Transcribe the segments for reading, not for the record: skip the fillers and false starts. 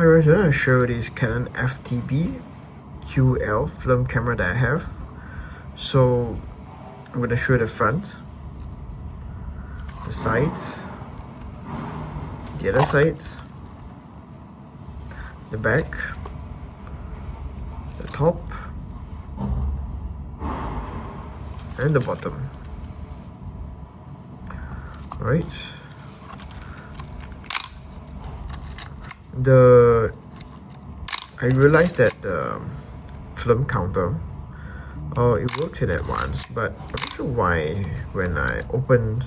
Hi guys, I'm going to show this Canon FTB QL film camera that I have. So I'm going to show the front, the sides, the other sides, the back, the top, and the bottom. Alright. I realized that the film counter, it works in advance, but I'm not sure why when I open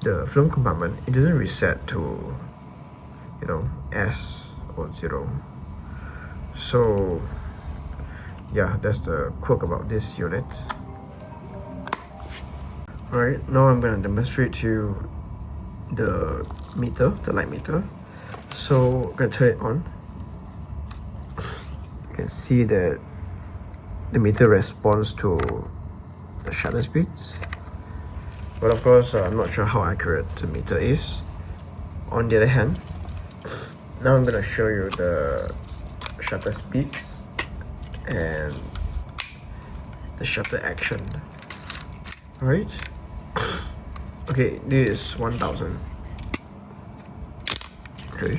the film compartment, it doesn't reset to, S or 0. So yeah, that's the quirk about this unit. Alright, now I'm going to demonstrate to you the meter, the light meter. So I'm going to turn it on. You can see that the meter responds to the shutter speeds, but of course I'm not sure how accurate the meter is. On the other hand, now I'm going to show you the shutter speeds and the shutter action. Alright, okay, this is 1000. Okay,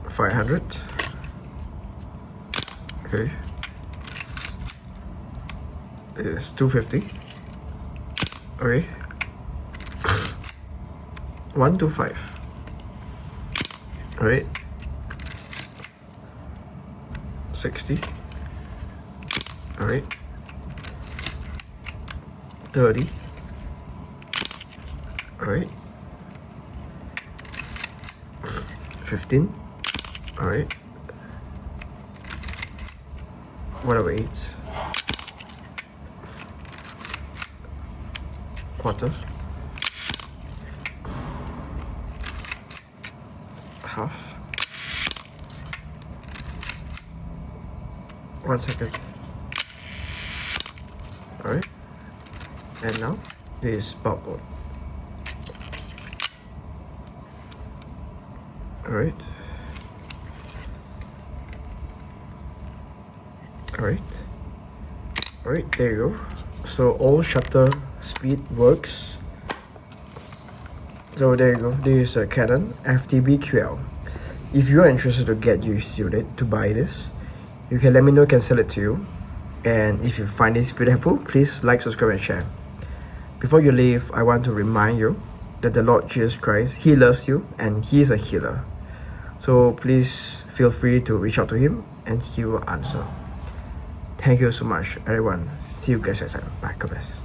500. Okay, this is 250. Okay, 125. Alright, 60. Alright, 30. Alright, 15. Alright, 108. Quarter. Half. 1 second. Alright, and now this bubble. Alright. Alright, there you go. So all shutter speed works. So there you go. This is a Canon FTB QL. If you are interested to get this unit, to buy this, you can let me know, I can sell it to you. And if you find this video helpful, please like, subscribe, and share. Before you leave, I want to remind you that the Lord Jesus Christ, He loves you and He is a healer. So please feel free to reach out to Him and He will answer. Thank you so much, everyone. See you guys next time. Bye. God bless.